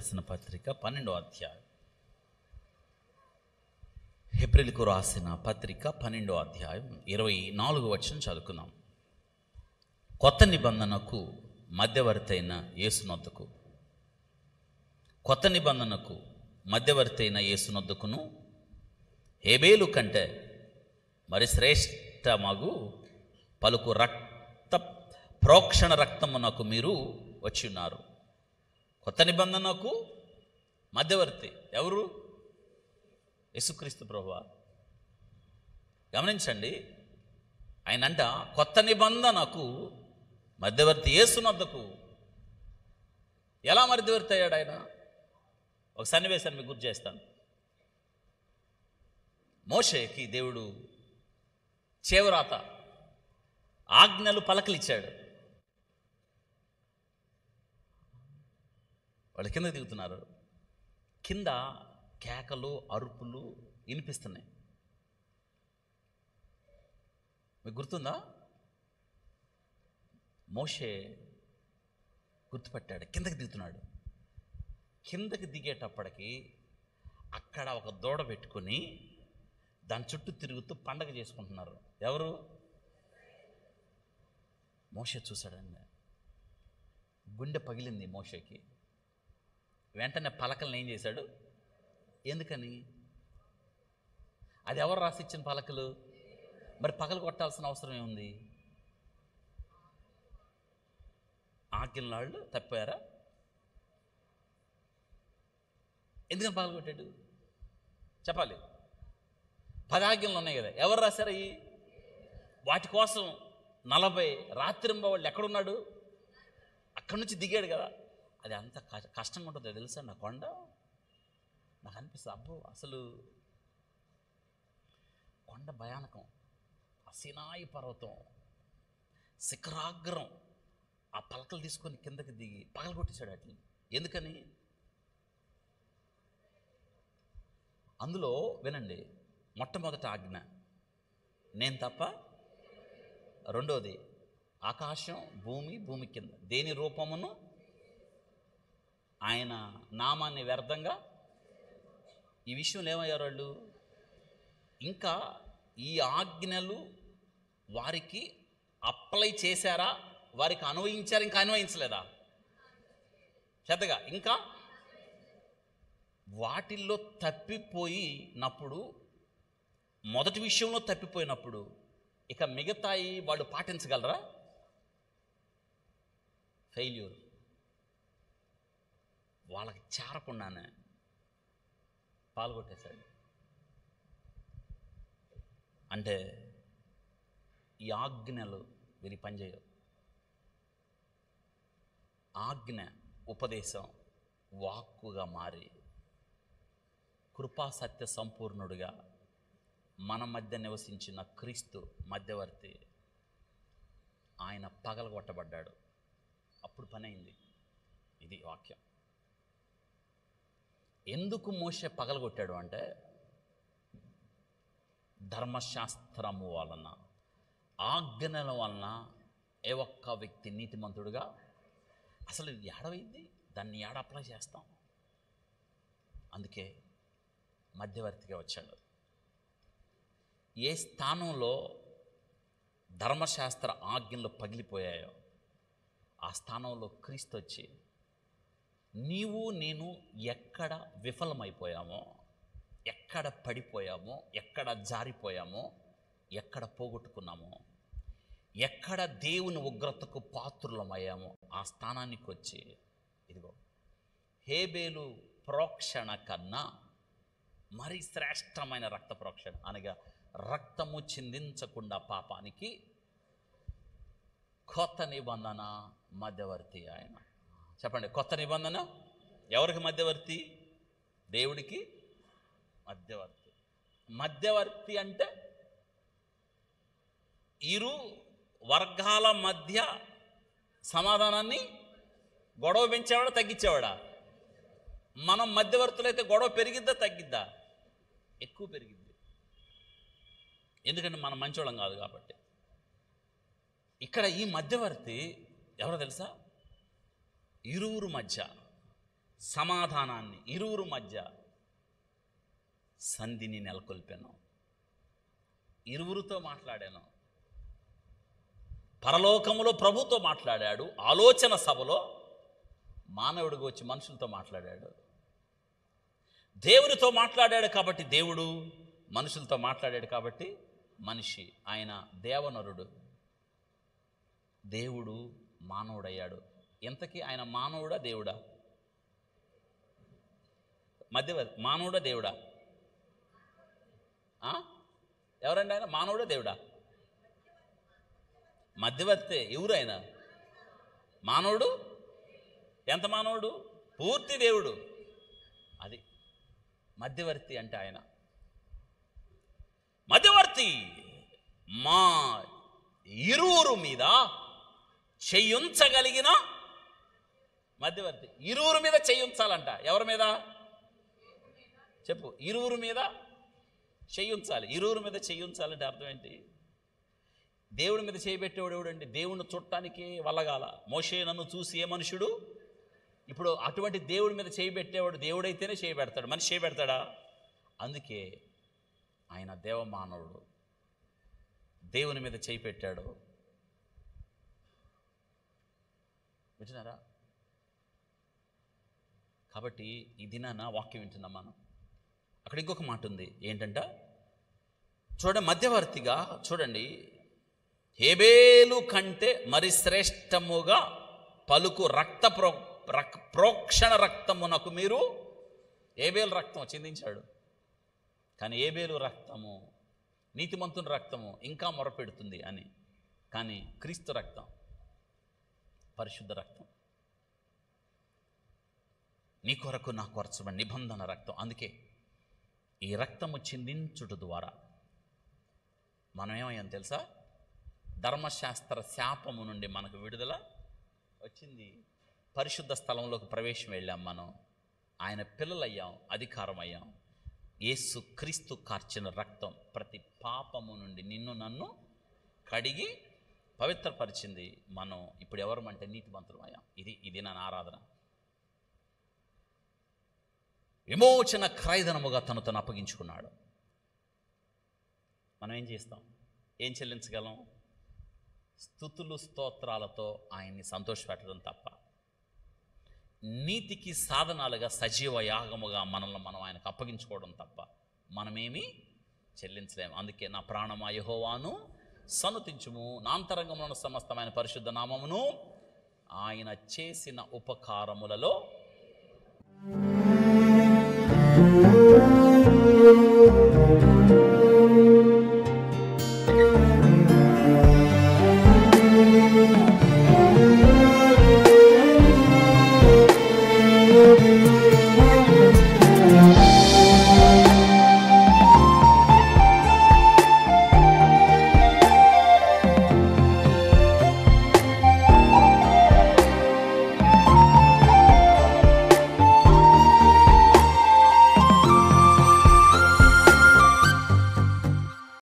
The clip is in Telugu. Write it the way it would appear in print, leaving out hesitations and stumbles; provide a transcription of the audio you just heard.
రాసిన పత్రిక 12వ అధ్యాయం. హెబ్రీయులకు రాసిన పత్రిక 12వ అధ్యాయం 24వ వచనం చదువుకుందాం. కొత్త నిబంధనకు మధ్యవర్తి అయిన యేసునొద్దకు, కొత్త నిబంధనకు మధ్యవర్తి అయిన యేసునొద్దకును హేబేలు కంటే మరి శ్రేష్టమగు పలుకు రక్త ప్రోక్షణ రక్తమునకు మీరు వచ్చి ఉన్నారు. కొత్త నిబంధనకు మధ్యవర్తి ఎవరు? యేసుక్రీస్తు ప్రభువా. గమనించండి, ఆయనంట కొత్త నిబంధనకు మధ్యవర్తి యేసునొద్దకు. ఎలా మధ్యవర్తి అయ్యాడు ఆయన? ఒక సన్నివేశాన్ని మీకు గుర్తు చేస్తాను. మోషేకి దేవుడు చేవరాత ఆజ్ఞలు పలకలిచ్చాడు. వాళ్ళు కింద దిగుతున్నారు. కింద కేకలు అరుపులు వినిపిస్తున్నాయి. మీకు గుర్తుందా? మోషే గుర్తుపట్టాడు, కిందకి దిగుతున్నాడు. కిందకి దిగేటప్పటికి అక్కడ ఒక దూడ పెట్టుకొని దాని చుట్టూ తిరుగుతూ పండగ చేసుకుంటున్నారు. ఎవరు? మోషే చూశాడండి. గుండె పగిలింది మోషేకి. వెంటనే పలకలను ఏం చేశాడు? ఎందుకని? అది ఎవరు రాసిచ్చిన పలకలు? మరి పగలు కొట్టాల్సిన అవసరం ఏముంది? ఆజ్ఞలు తప్పారా? ఎందుకని పగలు కొట్టాడు? చెప్పాలి. 10 ఆజ్ఞలు ఉన్నాయి కదా, ఎవరు రాశారు అవి? వాటి కోసం 40 రాత్రింబవళ్ళు ఎక్కడున్నాడు? అక్కడి నుంచి దిగాడు కదా. అది అంత కష్టంగా ఉంటుందో తెలుసా? నా కొండ నాకు అనిపిస్తుంది, అబ్బో అసలు కొండ భయానకం. ఆ సినాయి పర్వతం శిఖరాగ్రం, ఆ పలకలు తీసుకొని కిందకి దిగి పగలు కొట్టేశాడు వాటిని. ఎందుకని? అందులో వినండి, మొట్టమొదటి ఆజ్ఞ నేను తప్ప, రెండోది ఆకాశం భూమి, భూమి కింద దేని రూపమును ఆయన నామాన్ని వ్యర్థంగా. ఈ విషయంలో ఏమయ్యారు వాళ్ళు? ఇంకా ఈ ఆజ్ఞలు వారికి అప్లై చేశారా? వారికి అన్వయించారు? ఇంకా అన్వయించలేదా? శ్రద్ధగా ఇంకా వాటిల్లో తప్పిపోయినప్పుడు, మొదటి విషయంలో తప్పిపోయినప్పుడు ఇక మిగతాయి వాళ్ళు పాటించగలరా? ఫెయిల్యూర్. వాళ్ళకి చేరకుండానే పాల్గొట్టేశాడు. అంటే ఈ ఆజ్ఞలు వీరి పనిచేయవు. ఆజ్ఞ ఉపదేశం వాక్కుగా మారి కృపా సత్య సంపూర్ణుడిగా మన మధ్య నివసించిన క్రీస్తు మధ్యవర్తి ఆయన పగలగొట్టబడ్డాడు. అప్పుడు పని అయింది. ఇది వాక్యం. ఎందుకు మోషే పగలగొట్టాడు అంటే, ధర్మశాస్త్రము వలన, ఆజ్ఞల వలన ఏ ఒక్క వ్యక్తి నీతిమంతుడుగా అసలు ఏడవైంది, దాన్ని ఏడ అప్లై చేస్తాం. అందుకే మధ్యవర్తిగా వచ్చాడు. ఏ స్థానంలో ధర్మశాస్త్ర ఆజ్ఞలు పగిలిపోయాయో ఆ స్థానంలో క్రీస్తు వచ్చి నీవు నేను ఎక్కడ విఫలమైపోయామో, ఎక్కడ పడిపోయామో, ఎక్కడ జారిపోయామో, ఎక్కడ పోగొట్టుకున్నామో, ఎక్కడ దేవుని ఉగ్రతకు పాత్రులమయ్యామో ఆ స్థానానికి వచ్చి ఇదిగో హేబేలు ప్రోక్షణ కన్నా మరి శ్రేష్టమైన రక్త ప్రోక్షణ, అనగా రక్తము చిందించకుండా పాపానికి కొత్త నిబంధన మధ్యవర్తి ఆయన. చెప్పండి, కొత్త నిబంధన ఎవరికి మధ్యవర్తి? దేవుడికి మధ్యవర్తి. మధ్యవర్తి అంటే ఇరు వర్గాల మధ్య సమాధానాన్ని గొడవ పెంచేవాడా తగ్గించేవాడా? మనం మధ్యవర్తులైతే గొడవ పెరిగిద్దా తగ్గిద్దా? ఎక్కువ పెరిగిద్ది. ఎందుకంటే మనం మంచోళ్ళం కాదు కాబట్టి. ఇక్కడ ఈ మధ్యవర్తి ఎవరో తెలుసా? ఇరువురు మధ్య సమాధానాన్ని, ఇరువురు మధ్య సంధిని నెలకొల్పాను. ఇరువురితో మాట్లాడాను. పరలోకములో ప్రభుతో మాట్లాడాడు, ఆలోచన సభలో మానవుడికి వచ్చి మనుషులతో మాట్లాడాడు. దేవునితో మాట్లాడాడు కాబట్టి దేవుడు, మనుషులతో మాట్లాడాడు కాబట్టి మనిషి. ఆయన దేవనరుడు, దేవుడు మానవుడయ్యాడు. ఇంతకీ ఆయన మానవుడా దేవుడా? మధ్యవర్తి. మానవుడా దేవుడా? ఎవరండి ఆయన? మానవుడా దేవుడా? మధ్యవర్తి. ఎవరు ఆయన? మానవుడు. ఎంత మానవుడు? పూర్తి దేవుడు. అది మధ్యవర్తి అంటే ఆయన. మధ్యవర్తి మా ఇరువురు మీద చెయ్యుంచగలిగిన మధ్యవర్తి. ఇరువురు మీద చెయ్యుంచాలంట. ఎవరి మీద చెప్పు? ఇరువురు మీద చెయ్యుంచాలి. ఇరువురు మీద చెయ్యుంచాలంటే అర్థం ఏంటి? దేవుడి మీద చేయబెట్టేవాడు ఎవడండి? దేవుణ్ణి చుట్టానికి వల్లగాల. మోషే నన్ను చూసి ఏ మనుషుడు? ఇప్పుడు అటువంటి దేవుడి మీద చేయబెట్టేవాడు దేవుడైతేనే చేయబెడతాడు, మనిషి చేయబెడతాడా? అందుకే ఆయన దేవమానవుడు, దేవుని మీద చేయి పెట్టాడు. వింటున్నారా? కాబట్టి ఈ దినాన వాక్యం వింటున్నాం మనం. అక్కడ ఇంకొక మాట ఉంది. ఏంటంట? చూడండి, మధ్యవర్తిగా చూడండి, హేబేలు కంటే మరి శ్రేష్టముగా పలుకు ప్రోక్షణ రక్తమునకు మీరు. హేబేలు రక్తం చిందించాడు, కానీ హేబేలు రక్తము, నీతిమంతుని రక్తము ఇంకా మొరపెడుతుంది అని. కానీ క్రీస్తు రక్తం పరిశుద్ధ రక్తం, నీ కొరకు నా కొరచబడిన నిబంధన రక్తం. అందుకే ఈ రక్తము చిందించుట ద్వారా మనం ఏమయ్యాం తెలుసా? ధర్మశాస్త్ర శాపము నుండి మనకు విడుదల వచ్చింది. పరిశుద్ధ స్థలంలోకి ప్రవేశం వెళ్ళాం. మనం ఆయన పిల్లలయ్యాం, అధికారం అయ్యాం. యేసు క్రీస్తు కార్చిన రక్తం ప్రతి పాపము నుండి నిన్ను నన్ను కడిగి పవిత్రపరిచింది. మనం ఇప్పుడు ఎవరమంటే నీతిమంతులం అయ్యాం. ఇది నా ఆరాధన. విమోచన క్రయధనముగా తను అప్పగించుకున్నాడు. మనం ఏం చేస్తాం? ఏం చెల్లించగలం? స్తుతులు స్తోత్రాలతో ఆయన్ని సంతోషపెట్టడం తప్ప, నీతికి సాధనాలుగా సజీవ యాగముగా మనల్ని మనం ఆయనకు అప్పగించుకోవడం తప్ప మనమేమీ చెల్లించలేము. అందుకే నా ప్రాణమా యెహోవాను సన్నుతించుము, నాంతరంగంలో సమస్తమైన పరిశుద్ధ నామమును. ఆయన చేసిన ఉపకారములలో